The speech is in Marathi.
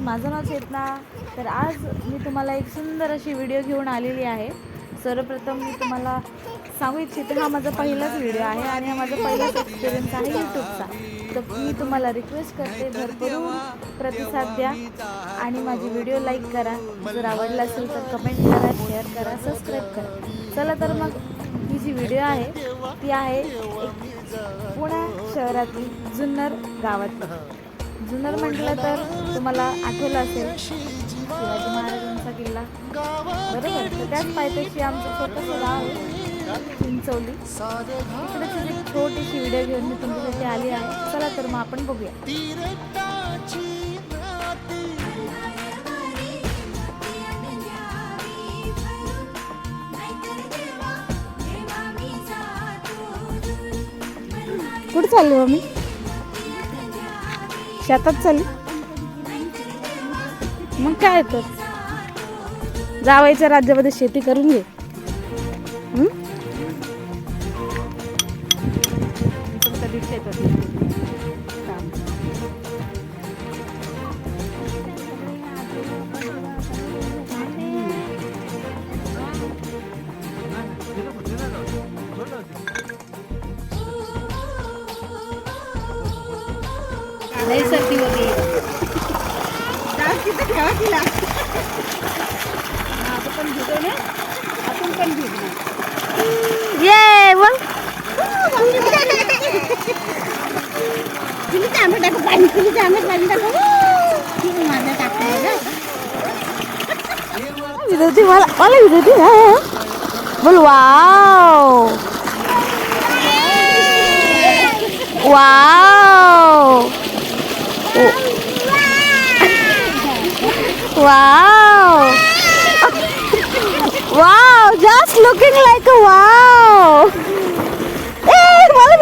माझं नाव चेतना. तर आज मी तुम्हाला एक सुंदर अशी व्हिडिओ घेऊन आलेली आहे. सर्वप्रथम मी तुम्हाला सांगू इच्छिते, हा माझा पहिलाच व्हिडिओ आहे आणि हा माझा पहिलाच एक्सपिरियन्स आहे यूट्यूबचा. तर मी तुम्हाला रिक्वेस्ट करते, भरभरून प्रतिसाद द्या आणि माझी व्हिडिओ लाईक करा. जर आवडला असेल तर कमेंट करा, शेअर करा, सबस्क्राईब करा. चला तर मग ही जी व्हिडिओ आहे ती आहे एक पुणे शहरातील जुन्नर गावात. जुन्नर म्हटलं तर तुम्हाला आठवलं असेल शिवाजी महाराजांचा किल्ला, बरोबर. तर त्याच पायथ्याशी आमचं छोटंसं गाव आहे चिंचवली. इकडेच एक छोटीशी व्हिडिओ घेऊन मी तुमच्यासाठी आली आहे. चला तर मग आपण बघूया. कुठं चालली मम्मी? शेतात चालली. मग काय तर जावायच्या राज्यामध्ये शेती करून घे. नाही सर्दी होती. ठेवा तिला. आपण पण घेतो ना, आपण पण घेतो. ये मग तुम्ही आंबे टाकू पाणी, तुम्ही आंबे पाणी टाकू. माझं टाकलं विरोधी मला विरोधी बोल. Wow wow wow wow, just looking like a wow. Eh, मला